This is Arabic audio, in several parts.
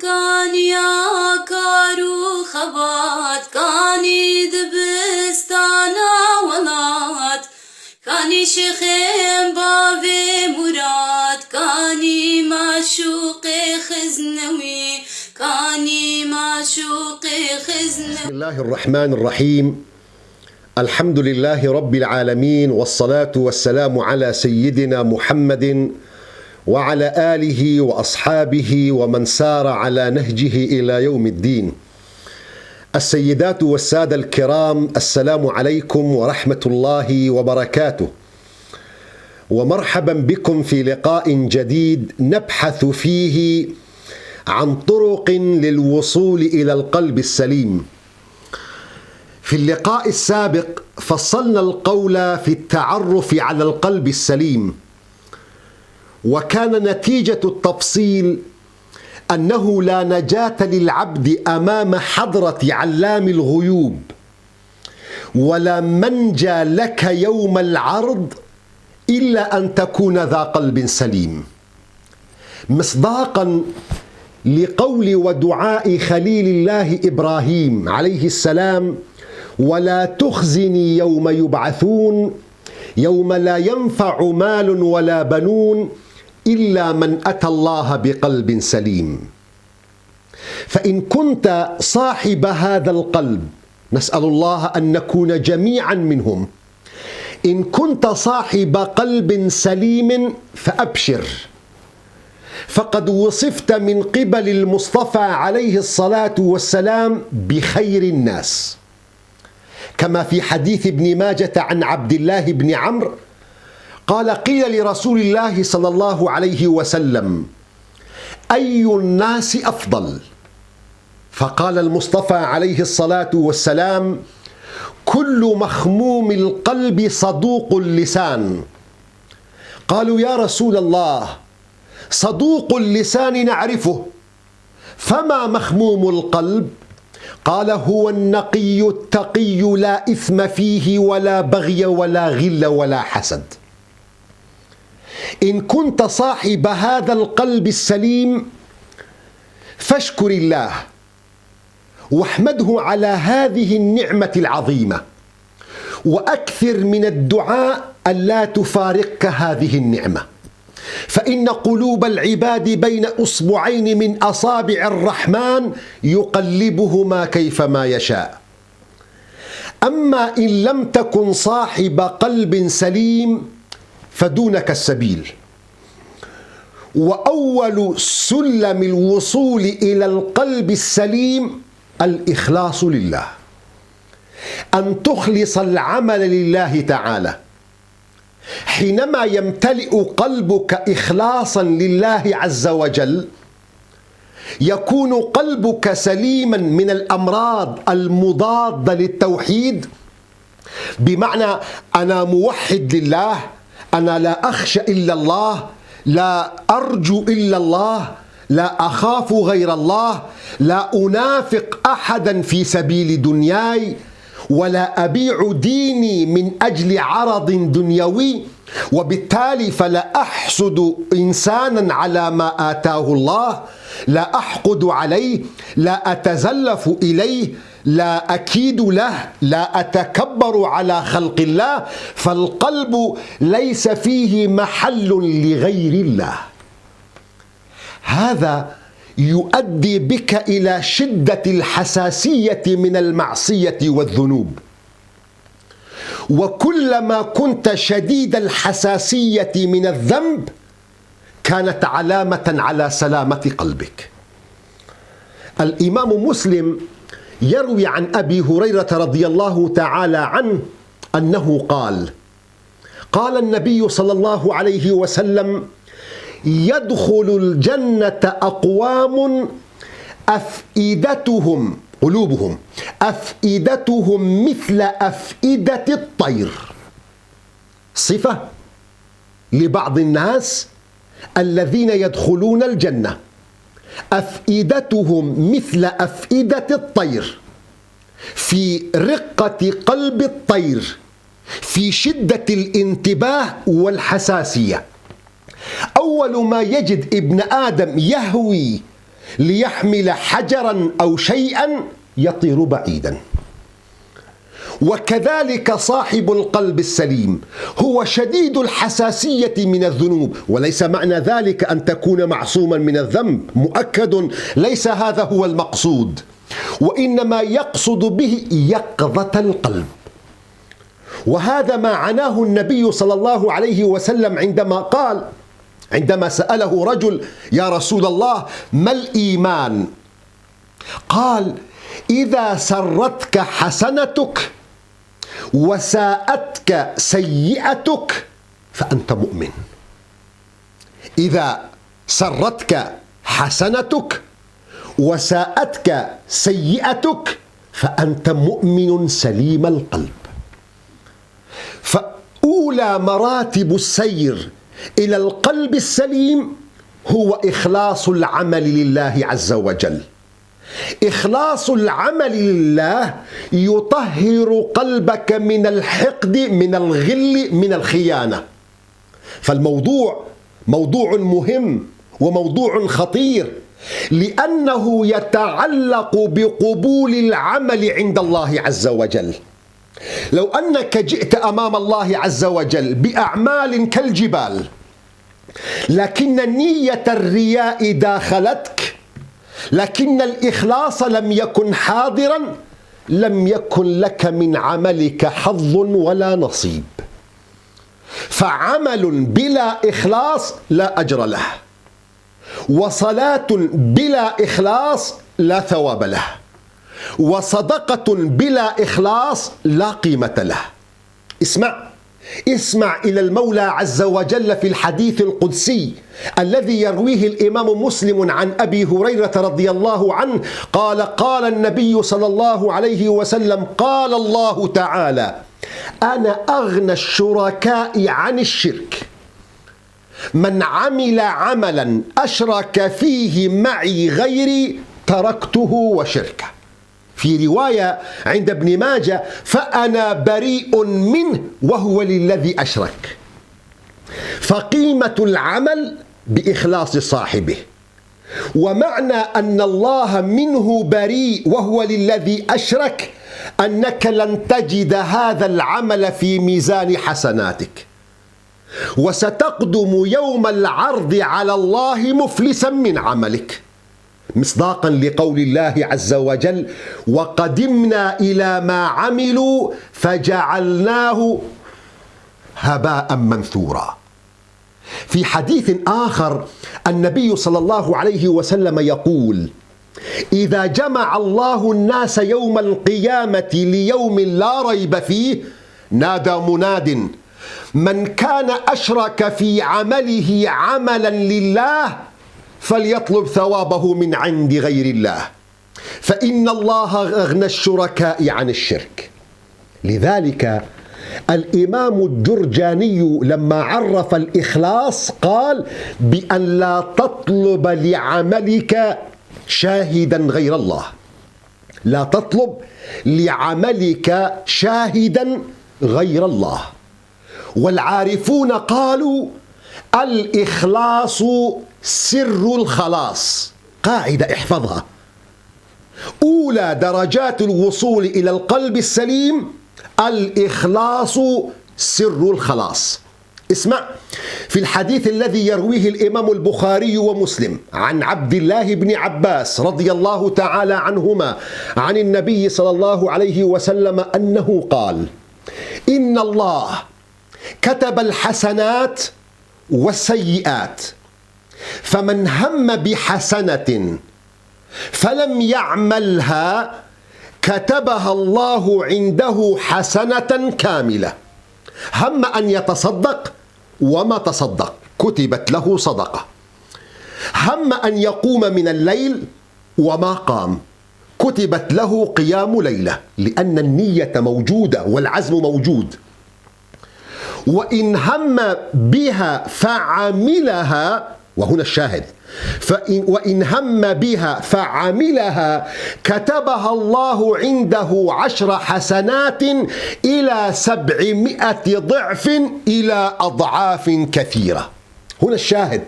كاني كارو خبات كاني دبستانا ولات كاني شيخين بابي مراد كاني معشوق خزنوي كاني معشوق خزنوي. بسم الله الرحمن الرحيم. الحمد لله رب العالمين، والصلاة والسلام على سيدنا محمد وعلى آله وأصحابه ومن سار على نهجه إلى يوم الدين. السيدات والسادة الكرام، السلام عليكم ورحمة الله وبركاته، ومرحبا بكم في لقاء جديد نبحث فيه عن طرق للوصول إلى القلب السليم. في اللقاء السابق فصلنا القول في التعرف على القلب السليم، وكان نتيجة التفصيل أنه لا نجاة للعبد أمام حضرة علام الغيوب، ولا منجى لك يوم العرض إلا أن تكون ذا قلب سليم، مصداقا لقول ودعاء خليل الله إبراهيم عليه السلام: ولا تخزني يوم يبعثون يوم لا ينفع مال ولا بنون إلا من أتى الله بقلب سليم. فإن كنت صاحب هذا القلب، نسأل الله أن نكون جميعا منهم، إن كنت صاحب قلب سليم فأبشر، فقد وصفت من قبل المصطفى عليه الصلاة والسلام بخير الناس، كما في حديث ابن ماجة عن عبد الله بن عمرو قال: قيل لرسول الله صلى الله عليه وسلم: أي الناس أفضل؟ فقال المصطفى عليه الصلاة والسلام: كل مخموم القلب صدوق اللسان. قالوا: يا رسول الله، صدوق اللسان نعرفه، فما مخموم القلب؟ قال: هو النقي التقي لا إثم فيه ولا بغي ولا غل ولا حسد. إن كنت صاحب هذا القلب السليم فاشكر الله واحمده على هذه النعمة العظيمة، وأكثر من الدعاء ألا تفارقك هذه النعمة، فإن قلوب العباد بين أصبعين من أصابع الرحمن يقلبهما كيفما يشاء. أما إن لم تكن صاحب قلب سليم فدونك السبيل. وأول سلم الوصول إلى القلب السليم الإخلاص لله، أن تخلص العمل لله تعالى. حينما يمتلئ قلبك إخلاصا لله عز وجل يكون قلبك سليما من الأمراض المضادة للتوحيد، بمعنى أنا موحد لله، أنا لا أخشى إلا الله، لا أرجو إلا الله، لا أخاف غير الله، لا أنافق أحدا في سبيل دنياي، ولا أبيع ديني من أجل عرض دنيوي، وبالتالي فلا أحسد إنسانا على ما آتاه الله، لا أحقد عليه، لا أتزلف إليه، لا أكيد له، لا أتكبر على خلق الله، فالقلب ليس فيه محل لغير الله. هذا يؤدي بك إلى شدة الحساسية من المعصية والذنوب، وكلما كنت شديد الحساسية من الذنب كانت علامة على سلامة قلبك. الإمام مسلم يروي عن أبي هريرة رضي الله تعالى عنه أنه قال: قال النبي صلى الله عليه وسلم: يدخل الجنة أقوام أفئدتهم قلوبهم أفئدتهم مثل أفئدة الطير. صفة لبعض الناس الذين يدخلون الجنة، أفئدتهم مثل أفئدة الطير، في رقة قلب الطير، في شدة الانتباه والحساسية. أول ما يجد ابن آدم يهوي ليحمل حجرا أو شيئا يطير بعيدا. وكذلك صاحب القلب السليم هو شديد الحساسية من الذنوب، وليس معنى ذلك أن تكون معصوما من الذنب، مؤكد ليس هذا هو المقصود، وإنما يقصد به يقظة القلب. وهذا ما عناه النبي صلى الله عليه وسلم عندما سأله رجل: يا رسول الله ما الإيمان؟ قال: إذا سرتك حسنتك وساءتك سيئتك فأنت مؤمن. إذا سرتك حسنتك وساءتك سيئتك فأنت مؤمن سليم القلب. فأولى مراتب السير إلى القلب السليم هو إخلاص العمل لله عز وجل. إخلاص العمل لله يطهر قلبك من الحقد، من الغل، من الخيانة. فالموضوع موضوع مهم وموضوع خطير، لأنه يتعلق بقبول العمل عند الله عز وجل. لو أنك جئت أمام الله عز وجل بأعمال كالجبال، لكن نية الرياء داخلتك، لكن الإخلاص لم يكن حاضرا، لم يكن لك من عملك حظ ولا نصيب. فعمل بلا إخلاص لا أجر له، وصلاة بلا إخلاص لا ثواب له، وصدقة بلا إخلاص لا قيمة له. اسمع إلى المولى عز وجل في الحديث القدسي الذي يرويه الإمام مسلم عن أبي هريرة رضي الله عنه قال: قال النبي صلى الله عليه وسلم: قال الله تعالى: أنا أغنى الشركاء عن الشرك، من عمل عملا أشرك فيه معي غيري تركته وشركه. في رواية عند ابن ماجه: فأنا بريء منه وهو للذي أشرك. فقيمة العمل بإخلاص صاحبه، ومعنى أن الله منه بريء وهو للذي أشرك أنك لن تجد هذا العمل في ميزان حسناتك، وستقدم يوم العرض على الله مفلسا من عملك، مصداقا لقول الله عز وجل: وقدمنا إلى ما عملوا فجعلناه هباء منثورا. في حديث آخر النبي صلى الله عليه وسلم يقول: إذا جمع الله الناس يوم القيامة ليوم لا ريب فيه نادى مناد: من كان أشرك في عمله عملا لله فليطلب ثوابه من عند غير الله، فإن الله أغنى الشركاء عن الشرك. لذلك الإمام الجرجاني لما عرف الإخلاص قال: بأن لا تطلب لعملك شاهدا غير الله. لا تطلب لعملك شاهدا غير الله. والعارفون قالوا: الإخلاص سر الخلاص. قاعدة احفظها: أولى درجات الوصول إلى القلب السليم الإخلاص سر الخلاص. اسمع في الحديث الذي يرويه الإمام البخاري ومسلم عن عبد الله بن عباس رضي الله تعالى عنهما عن النبي صلى الله عليه وسلم أنه قال: إن الله كتب الحسنات والسيئات، فمن هم بحسنة فلم يعملها كتبها الله عنده حسنة كاملة. هم أن يتصدق وما تصدق كتبت له صدقة. هم أن يقوم من الليل وما قام كتبت له قيام ليلة، لأن النية موجودة والعزم موجود. وإن هم بها فعملها، وهنا الشاهد، وإن هم بها فعملها كتبها الله عنده 10 حسنات إلى 700 ضعف إلى أضعاف كثيرة. هنا الشاهد: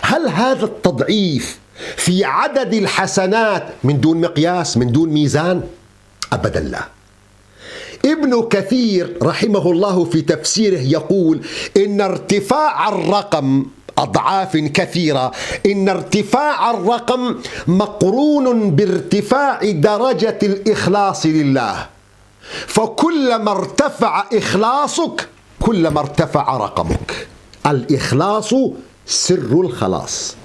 هل هذا التضعيف في عدد الحسنات من دون مقياس، من دون ميزان؟ أبدا لا. ابن كثير رحمه الله في تفسيره يقول إن ارتفاع الرقم أضعاف كثيرة، إن ارتفاع الرقم مقرون بارتفاع درجة الإخلاص لله، فكلما ارتفع إخلاصك كلما ارتفع رقمك. الإخلاص سر الخلاص.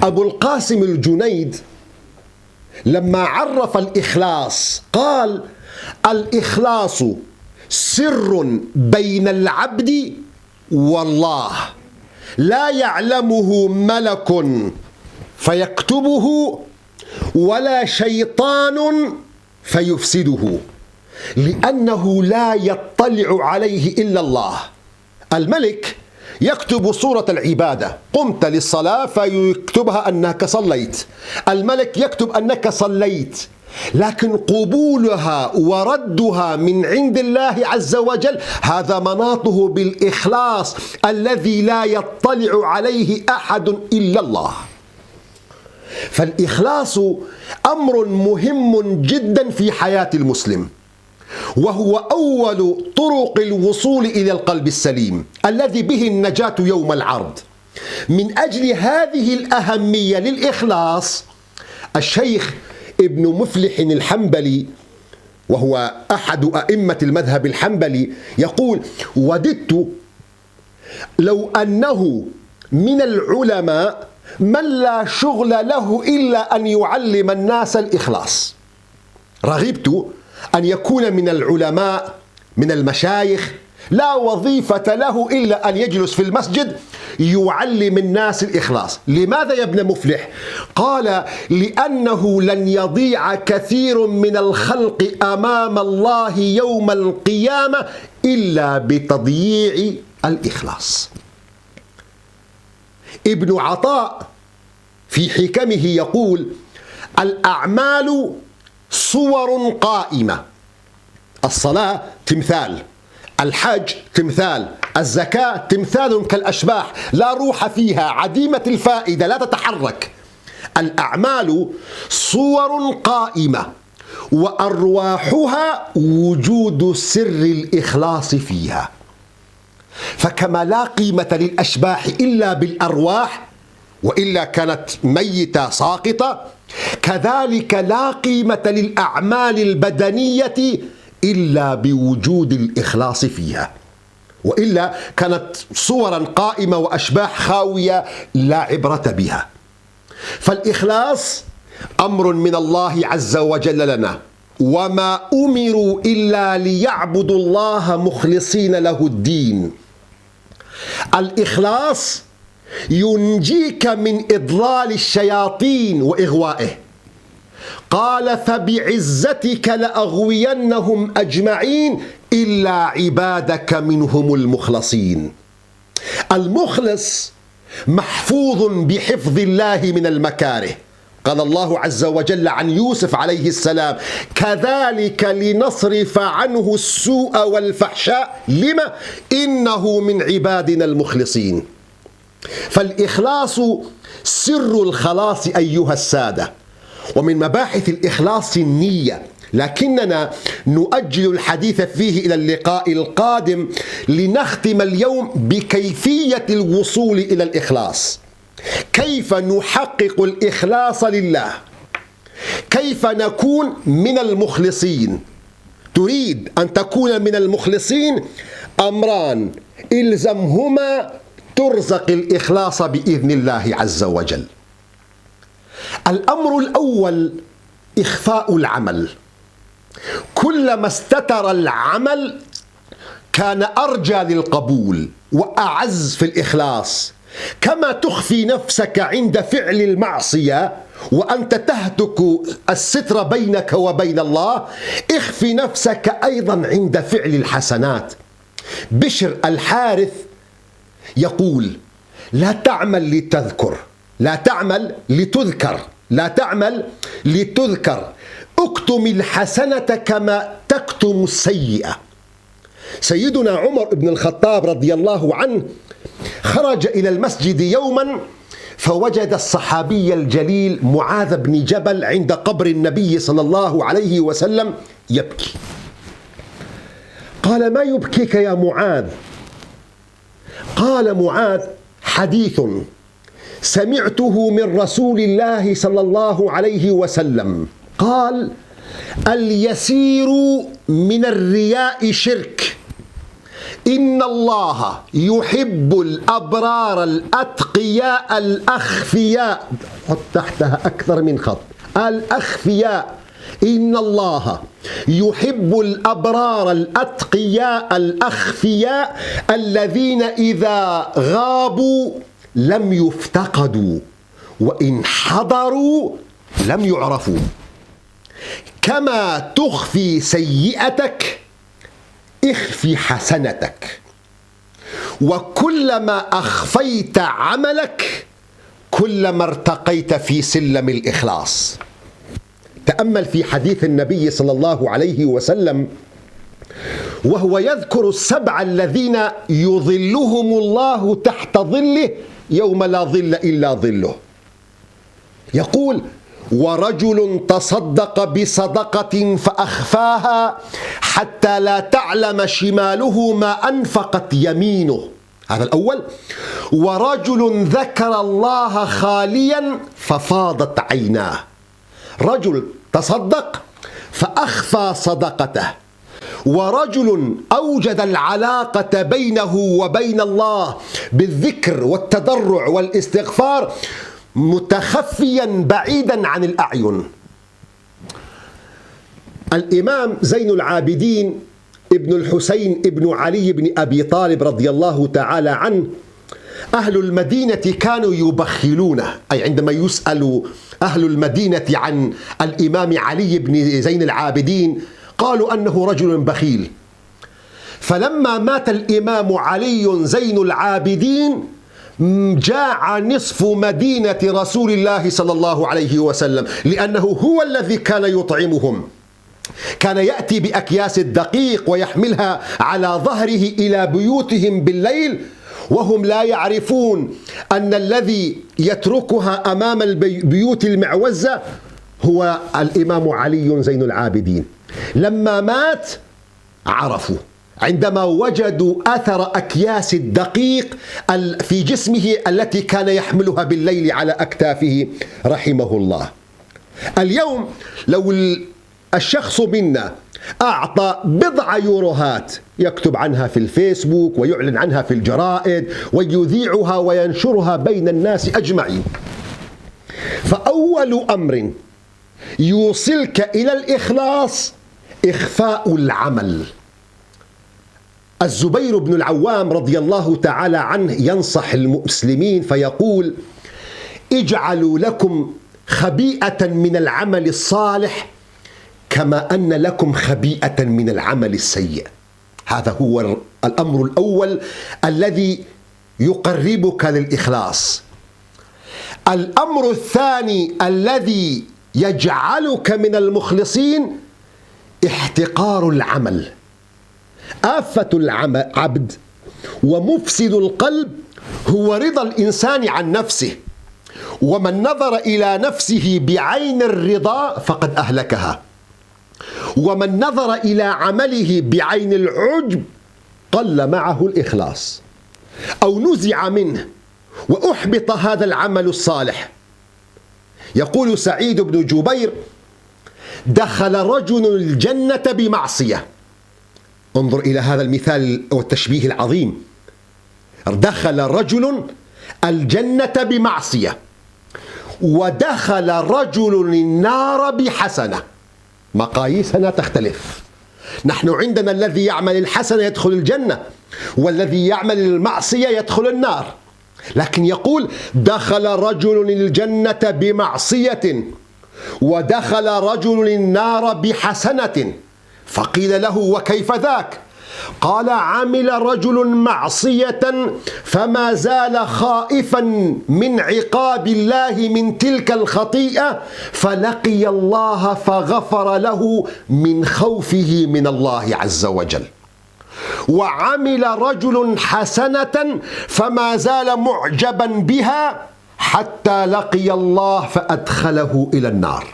أبو القاسم الجنيد لما عرف الإخلاص قال: الإخلاص سر بين العبد والله لا يعلمه ملك فيكتبه ولا شيطان فيفسده، لأنه لا يطلع عليه إلا الله. الملك يكتب صورة العبادة، قمت للصلاة فيكتبها أنك صليت، الملك يكتب أنك صليت، لكن قبولها وردها من عند الله عز وجل هذا مناطه بالإخلاص الذي لا يطلع عليه أحد إلا الله. فالإخلاص أمر مهم جدا في حياة المسلم، وهو أول طرق الوصول إلى القلب السليم الذي به النجاة يوم العرض. من أجل هذه الأهمية للإخلاص الشيخ ابن مفلح الحنبلي، وهو أحد أئمة المذهب الحنبلي، يقول: وددت لو أنه من العلماء من لا شغل له إلا أن يعلم الناس الإخلاص. رغبت أن يكون من العلماء من المشايخ لا وظيفة له إلا أن يجلس في المسجد يعلم الناس الإخلاص. لماذا يا ابن مفلح؟ قال: لأنه لن يضيع كثير من الخلق أمام الله يوم القيامة إلا بتضييع الإخلاص. ابن عطاء في حكمه يقول: الأعمال صور قائمة، الصلاة تمثال، الحج تمثال، الزكاة تمثال كالأشباح لا روح فيها، عديمة الفائدة لا تتحرك. الأعمال صور قائمة وأرواحها وجود سر الإخلاص فيها، فكما لا قيمة للأشباح إلا بالأرواح وإلا كانت ميتة ساقطة، كذلك لا قيمة للأعمال البدنية إلا بوجود الإخلاص فيها، وإلا كانت صورا قائمة وأشباح خاوية لا عبرة بها. فالإخلاص أمر من الله عز وجل لنا، وما أمروا إلا ليعبدوا الله مخلصين له الدين. الإخلاص ينجيك من إضلال الشياطين وإغوائه. قال: فبعزتك لأغوينهم أجمعين إلا عبادك منهم المخلصين. المخلص محفوظ بحفظ الله من المكاره. قال الله عز وجل عن يوسف عليه السلام: كذلك لنصرف عنه السوء والفحشاء لما إنه من عبادنا المخلصين. فالإخلاص سر الخلاص أيها السادة، ومن مباحث الإخلاص النية، لكننا نؤجل الحديث فيه إلى اللقاء القادم لنختم اليوم بكيفية الوصول إلى الإخلاص. كيف نحقق الإخلاص لله؟ كيف نكون من المخلصين؟ تريد أن تكون من المخلصين؟ أمران إلزمهما ترزق الإخلاص بإذن الله عز وجل. الأمر الأول إخفاء العمل. كلما استتر العمل كان أرجى للقبول وأعز في الإخلاص. كما تخفي نفسك عند فعل المعصية وأنت تهتك الستر بينك وبين الله، اخفي نفسك أيضا عند فعل الحسنات. بشر الحارث يقول: لا تعمل لتذكر، لا تعمل لتذكر، لا تعمل لتذكر، اكتم الحسنة كما تكتم السيئة. سيدنا عمر بن الخطاب رضي الله عنه خرج إلى المسجد يوما فوجد الصحابي الجليل معاذ بن جبل عند قبر النبي صلى الله عليه وسلم يبكي. قال: ما يبكيك يا معاذ؟ قال معاذ: حديث سمعته من رسول الله صلى الله عليه وسلم قال: اليسير من الرياء شرك، إن الله يحب الأبرار الأتقياء الأخفياء. حط تحتها أكثر من خط، الأخفياء. إن الله يحب الأبرار الأتقياء الأخفياء الذين إذا غابوا لم يفتقدوا وإن حضروا لم يعرفوا. كما تخفي سيئتك اخفي حسنتك، وكلما أخفيت عملك كلما ارتقيت في سلم الإخلاص. تأمل في حديث النبي صلى الله عليه وسلم وهو يذكر السبع الذين يظلهم الله تحت ظله يوم لا ظل إلا ظله. يقول: ورجل تصدق بصدقة فأخفاها حتى لا تعلم شماله ما أنفقت يمينه. هذا الأول. ورجل ذكر الله خاليا ففاضت عيناه. رجل تصدق فأخفى صدقته، ورجل أوجد العلاقة بينه وبين الله بالذكر والتضرع والاستغفار متخفيا بعيدا عن الأعين. الإمام زين العابدين ابن الحسين ابن علي بن أبي طالب رضي الله تعالى عنه، أهل المدينة كانوا يبخلونه، أي عندما يسأل أهل المدينة عن الإمام علي بن زين العابدين قالوا أنه رجل بخيل. فلما مات الإمام علي زين العابدين جاع نصف مدينة رسول الله صلى الله عليه وسلم، لأنه هو الذي كان يطعمهم. كان يأتي بأكياس الدقيق ويحملها على ظهره إلى بيوتهم بالليل وهم لا يعرفون أن الذي يتركها أمام البيوت المعوزة هو الإمام علي زين العابدين. لما مات عرفوا عندما وجدوا أثر أكياس الدقيق في جسمه التي كان يحملها بالليل على أكتافه رحمه الله. اليوم لو الشخص منا أعطى بضع يوروهات يكتب عنها في الفيسبوك ويعلن عنها في الجرائد ويذيعها وينشرها بين الناس أجمعين، فأول أمر يوصلك إلى الإخلاص إخفاء العمل. الزبير بن العوام رضي الله تعالى عنه ينصح المسلمين فيقول: اجعلوا لكم خبيئة من العمل الصالح كما أن لكم خبيئة من العمل السيء. هذا هو الأمر الأول الذي يقربك للإخلاص. الأمر الثاني الذي يجعلك من المخلصين احتقار العمل. آفة العبد ومفسد القلب هو رضا الإنسان عن نفسه، ومن نظر إلى نفسه بعين الرضا فقد أهلكها، ومن نظر إلى عمله بعين العجب قل معه الإخلاص أو نزع منه وأحبط هذا العمل الصالح. يقول سعيد بن جبير: دخل رجل الجنة بمعصية. انظر إلى هذا المثال والتشبيه العظيم. دخل رجل الجنة بمعصية ودخل رجل النار بحسنة. مقاييسنا تختلف. نحن عندنا الذي يعمل الحسنة يدخل الجنة، والذي يعمل المعصية يدخل النار. لكن يقول: دخل رجل الجنة بمعصية ودخل رجل النار بحسنة. فقيل له: وكيف ذاك؟ قال: عمل رجل معصية فما زال خائفا من عقاب الله من تلك الخطيئة فلقي الله فغفر له من خوفه من الله عز وجل. وعمل رجل حسنة فما زال معجبا بها حتى لقي الله فأدخله إلى النار.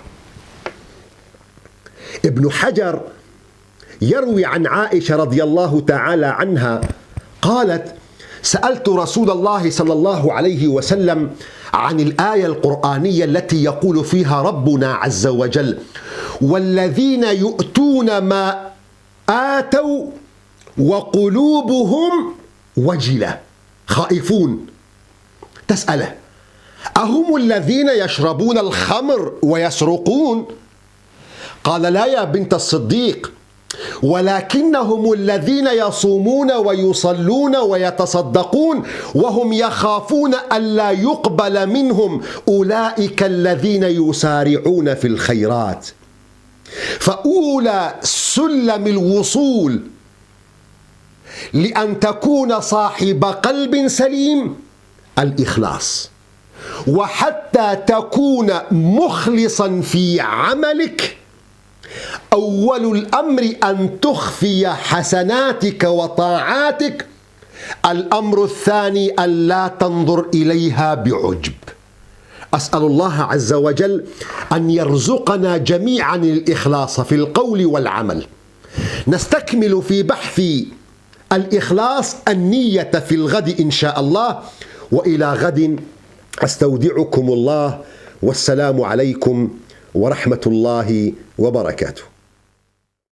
ابن حجر يروي عن عائشة رضي الله تعالى عنها قالت: سألت رسول الله صلى الله عليه وسلم عن الآية القرآنية التي يقول فيها ربنا عز وجل: والذين يؤتون ما آتوا وقلوبهم وجلة، خائفون. تسأله: أهم الذين يشربون الخمر ويسرقون؟ قال: لا يا بنت الصديق، ولكنهم الذين يصومون ويصلون ويتصدقون وهم يخافون ألا يقبل منهم، أولئك الذين يسارعون في الخيرات. فأولى سلم الوصول لأن تكون صاحب قلب سليم الإخلاص، وحتى تكون مخلصا في عملك أول الأمر أن تخفي حسناتك وطاعاتك، الأمر الثاني أن لا تنظر إليها بعجب. أسأل الله عز وجل أن يرزقنا جميعا الإخلاص في القول والعمل. نستكمل في بحث الإخلاص النية في الغد إن شاء الله، وإلى غد أستودعكم الله، والسلام عليكم ورحمة الله وبركاته.